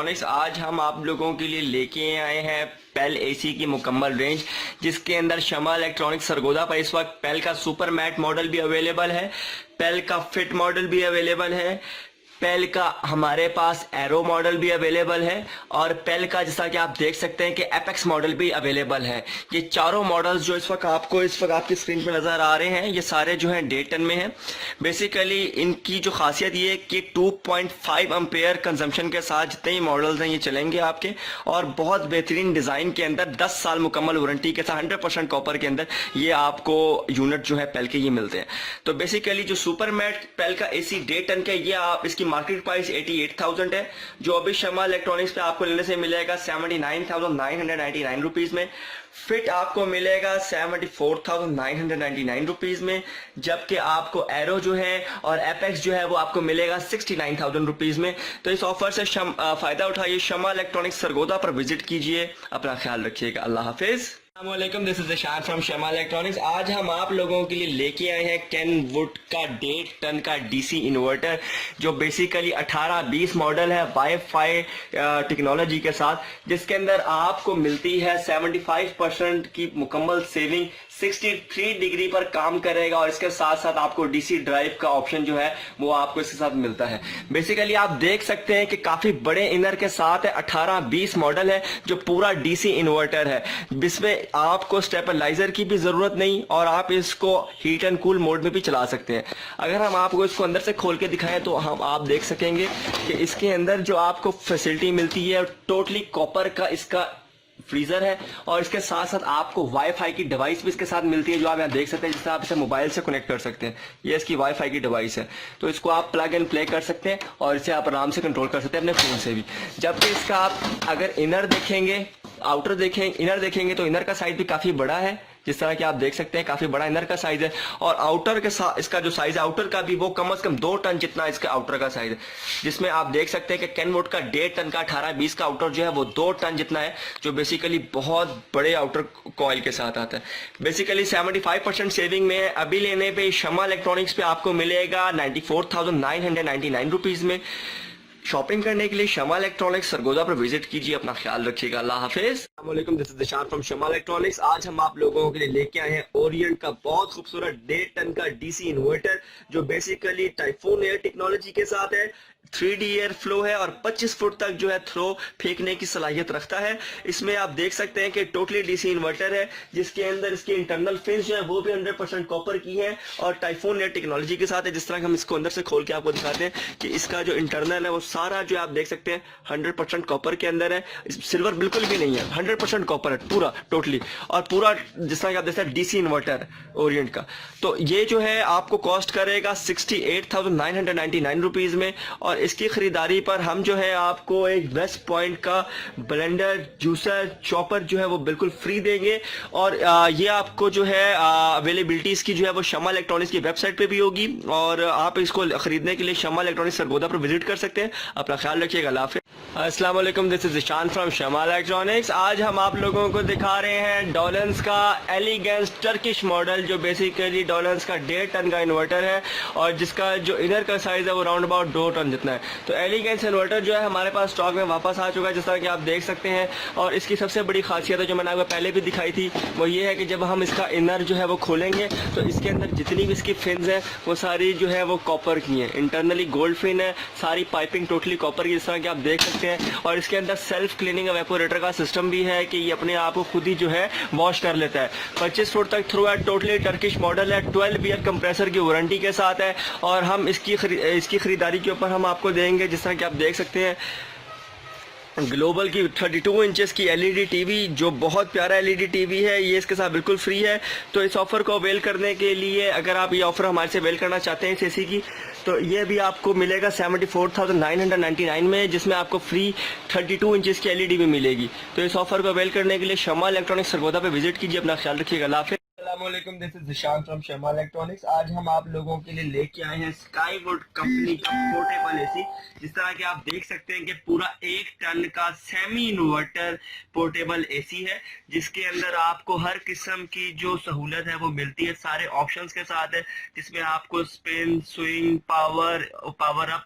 Electronics. आज हम आप लोगों के लिए लेके आए हैं पेल एसी की मुकम्मल रेंज, जिसके अंदर शमा इलेक्ट्रॉनिक्स सरगोदा पर इस वक्त पेल का सुपर मैट मॉडल भी अवेलेबल है, पेल का फिट मॉडल भी अवेलेबल है, पेल का हमारे पास एरो मॉडल भी अवेलेबल है और पेल का जैसा कि आप देख सकते हैं कि एपेक्स मॉडल भी अवेलेबल है। ये चारों मॉडल्स जो इस वक्त आपकी स्क्रीन पे नज़र आ रहे हैं, ये सारे जो हैं डे 10 में हैं। बेसिकली इनकी जो खासियत ये है कि 2.5 एम्पेयर कंजम्पशन के साथ जितने ही मॉडल्स हैं ये चलेंगे आपके, और बहुत बेहतरीन डिज़ाइन के अंदर 10 साल मुकम्मल वारंटी के साथ 100% कॉपर के अंदर ये आपको यूनिट जो है पेल के ये मिलते हैं। तो बेसिकली जो सुपर मैट पेल का एसी डे 10 का ये आप इसकी मार्केट प्राइस 88,000 है, जो अभी शमा इलेक्ट्रॉनिक्स पे आपको लेने से मिलेगा 79,999 रुपीज में। फिट आपको मिलेगा 74,999 रुपीज में, जबकि आपको एरो जो है और एपेक्स जो है वो आपको मिलेगा 69,000 रुपीज में। तो इस ऑफर से फायदा उठाइए, शमा इलेक्ट्रॉनिक्स सरगोदा पर विजिट कीजिए। अपना ख्याल रखिएगा। अल्लाह हाफिज। अस्सलामुअलैकुम, this is Ishan from Shama electronics. आज हम आप लोगों के लिए लेके आए हैं केनवुड का 1.5 टन का डीसी इन्वर्टर, जो बेसिकली 18-20 मॉडल है वाईफाई टेक्नोलॉजी के साथ, जिसके अंदर आपको मिलती है 75% की मुकम्मल सेविंग, 63 डिग्री पर काम करेगा और इसके साथ साथ आपको डीसी ड्राइव का ऑप्शन जो है वो आपको इसके साथ मिलता है। बेसिकली आप देख सकते हैं कि काफी बड़े इनर के साथ है, 18-20 मॉडल है जो पूरा डीसी इन्वर्टर है, जिसमें आपको स्टेबलाइजर की भी जरूरत नहीं और आप इसको हीट एंड कूल मोड में भी चला सकते हैं। अगर हम आपको इसको अंदर से खोल के दिखाएं तो हम आप देख सकेंगे कि इसके अंदर जो आपको फैसिलिटी मिलती है टोटली कॉपर का इसका फ्रीजर है, और इसके साथ साथ आपको वाईफाई की डिवाइस भी इसके साथ मिलती है, जो आप यहाँ देख सकते हैं, जिससे आप इसे मोबाइल से कनेक्ट कर सकते हैं। ये इसकी वाईफाई की डिवाइस है, तो इसको आप प्लग एंड प्ले कर सकते हैं और इसे आप आराम से कंट्रोल कर सकते हैं अपने फोन से भी। जबकि इसका आप अगर इनर देखेंगे, इनर देखेंगे तो इनर का साइज भी काफी बड़ा है, जिस तरह कि आप देख सकते हैं काफी बड़ा इनर का साइज है, और आउटर के साथ इसका जो साइज है आउटर का भी वो कम से कम 2 टन जितना इसका आउटर का साइज है, जिसमें आप देख सकते हैं कि केनवुड का 1.5 टन का 18-20 का आउटर जो है वो 2 टन जितना है, जो बेसिकली बहुत बड़े आउटर कॉइल के साथ आता है। बेसिकली 75% सेविंग में अभी लेने पे शमा इलेक्ट्रॉनिक्स पे आपको मिलेगा 94,999 रुपीज में। शॉपिंग करने के लिए शमा इलेक्ट्रॉनिक्स सरगोदा पर विजिट कीजिए। अपना ख्याल रखिएगा। अल्लाह हाफिज। अस्सलामुअलैकुम, this is Ishan from Shama electronics. आज हम आप लोगों के लिए लेके आए हैं ओरिएंट का बहुत खूबसूरत 1.5 टन का डीसी इन्वर्टर, जो बेसिकली टाइफून एयर टेक्नोलॉजी के साथ है, 3D एयर फ्लो है और 25 फुट तक जो है थ्रो फेंकने की सलाहियत रखता है। इसमें आप देख सकते हैं कि टोटली डीसी इन्वर्टर है, जिसके अंदर इसकी इंटरनल फिन्स जो है वो भी 100% कॉपर की है और टाइफून एयर टेक्नोलॉजी के साथ है। जिस तरह हम इसको अंदर से खोल के आपको दिखाते हैं कि इसका जो इंटरनल है वो सारा जो आप देख सकते हैं 100% कॉपर के अंदर है, सिल्वर बिल्कुल भी नहीं है, 100% कॉपर है पूरा टोटली, और पूरा जिस तरह आप देखते हैं डीसी इन्वर्टर ओरिएंट का। तो ये जो है आपको कॉस्ट करेगा 68,999 रुपीज में, और इसकी खरीदारी पर हम जो है आपको एक वेस्ट पॉइंट का ब्लेंडर, जूसर, चॉपर जो है वो बिल्कुल फ्री देंगे। और ये आपको जो है अवेलेबिलिटी इसकी जो है वो शमा इलेक्ट्रॉनिक्स की वेबसाइट पे भी होगी, और आप इसको खरीदने के लिए शमा इलेक्ट्रॉनिक्स सरगोदा पर विजिट कर सकते हैं। अपना ख्याल रखिएगा। अल्लाह हाफिज़। अस्सलाम वालेकुम, this is Ishan from Shama electronics. आज हम आप लोगों को दिखा रहे हैं डॉलन्स का एलिगेंस टर्किश मॉडल, जो बेसिकली डॉलन्स का 1.5 टन का इन्वर्टर है और जिसका जो इनर का साइज है वो राउंड अबाउट 2 टन जितना है। तो एलिगेंस इन्वर्टर जो है हमारे पास स्टॉक में वापस आ चुका है, जिस तरह कि आप देख सकते हैं। और इसकी सबसे बड़ी खासियत है जो मैंने आपको पहले भी दिखाई थी, वो ये है कि जब हम इसका इनर जो है वो खोलेंगे तो इसके अंदर जितनी भी इसकी फिन्स हैं वो सारी जो है वो कॉपर की हैं, इंटरनली गोल्ड फिन है, सारी पाइपिंग टोटली कॉपर की, जिस तरह कि आप देख सकते हैं। और इसके अंदर सेल्फ क्लीनिंग एवेपोरेटर का सिस्टम भी है कि ये अपने आप को खुद ही जो है वॉश कर लेता है। 25 फुट तक थ्रू है, टोटली टर्किश मॉडल है, 12 ईयर कंप्रेसर की वारंटी के साथ है, और हम इसकी खरीदारी के ऊपर हम आपको देंगे, जिस तरह कि आप देख सकते हैं, ग्लोबल की 32 इंचेस की एलईडी टीवी, जो बहुत प्यारा एलईडी टीवी है, ये इसके साथ बिल्कुल फ्री है। तो इस ऑफर को अवेल करने के लिए अगर आप ये ऑफर हमारे से अवेल करना चाहते हैं इस एसी की, तो ये भी आपको मिलेगा 74,999 में, जिसमें आपको फ्री 32 इंचेस की एलईडी भी मिलेगी। तो इस ऑफर को अवेल करने के लिए शमा इलेक्ट्रॉनिक्स सरगोदा पे विजिट कीजिए। अपना ख्याल रखिएगा। अल्लाह हाफिज़। वालेकुम, this is Zeeshan from Sharma electronics. आज हम आप लोगों के लिए लेके आए हैं स्काईवुड कंपनी का पोर्टेबल एसी। जिस तरह के आप देख सकते हैं कि पूरा 1 टन का सेमी इन्वर्टर पोर्टेबल एसी है, जिसके अंदर आपको हर किस्म की जो सहूलत है वो मिलती है, सारे ऑप्शंस के साथ है, जिसमें आपको spin, swing, power up,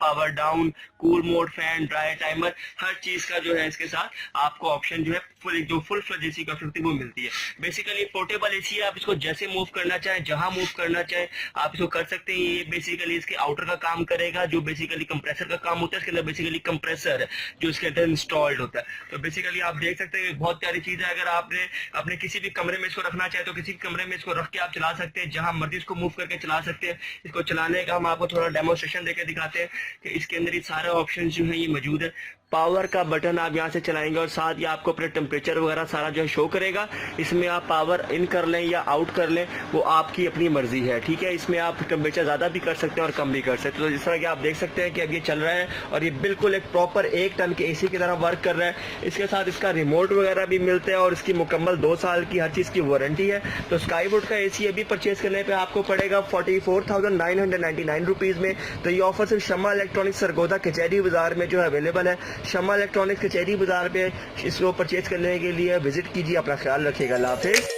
power down, cool mode, fan, dry timer, हर चीज का जो है इसके साथ आपको ऑप्शन जो है फुल फ्लेज एसी का ऑप्शन वो मिलती है। बेसिकली पोर्टेबल एसी है, आप इसको जैसे मूव करना चाहें, जहां मूव करना चाहें आप इसको कर सकते हैं। ये बेसिकली इसके आउटर का काम करेगा, जो बेसिकली कंप्रेसर का काम होता है। इसके अंदर बेसिकली कंप्रेसर है जो इसके अंदर इंस्टॉल्ड होता है। तो बेसिकली आप देख सकते हैं बहुत प्यारी चीज है। अगर आपने अपने किसी भी कमरे में इसको रखना चाहे तो किसी भी कमरे में इसको रख के आप चला सकते हैं, जहां मर्जी इसको मूव करके चला सकते हैं। इसको चलाने का हम आपको थोड़ा डेमोस्ट्रेशन देकर दिखाते हैं कि इसके अंदर ये सारे ऑप्शन जो है ये मौजूद है। पावर का बटन आप यहाँ से चलाएंगे और साथ ही आपको अपने टेम्परेचर वगैरह सारा जो है शो करेगा। इसमें आप पावर इन कर लें या आउट कर लें, वो आपकी अपनी मर्जी है, ठीक है। इसमें आप टेम्परेचर ज़्यादा भी कर सकते हैं और कम भी कर सकते हैं। तो जिस तरह कि आप देख सकते हैं कि अब ये चल रहा है और ये बिल्कुल एक प्रॉपर 1 टन के एसी की तरह वर्क कर रहा है। इसके साथ इसका रिमोट वगैरह भी मिलते हैं और इसकी मुकम्मल 2 साल की हर चीज़ की वारंटी है। तो स्काईवुड का एसी अभी परचेज करने पर आपको पड़ेगा 44,999 रुपीज़ में। तो ये ऑफर सिर्फ शम्मा इलेक्ट्रॉनिक्स सरगोदा कचहरी बाजार में जो है अवेलेबल है। शम्मा इलेक्ट्रॉनिक्स कचहरी बाजार पे इसको परचेज करने के लिए विजिट कीजिए। अपना ख्याल रखिएगा। अल्लाह हाफिज़।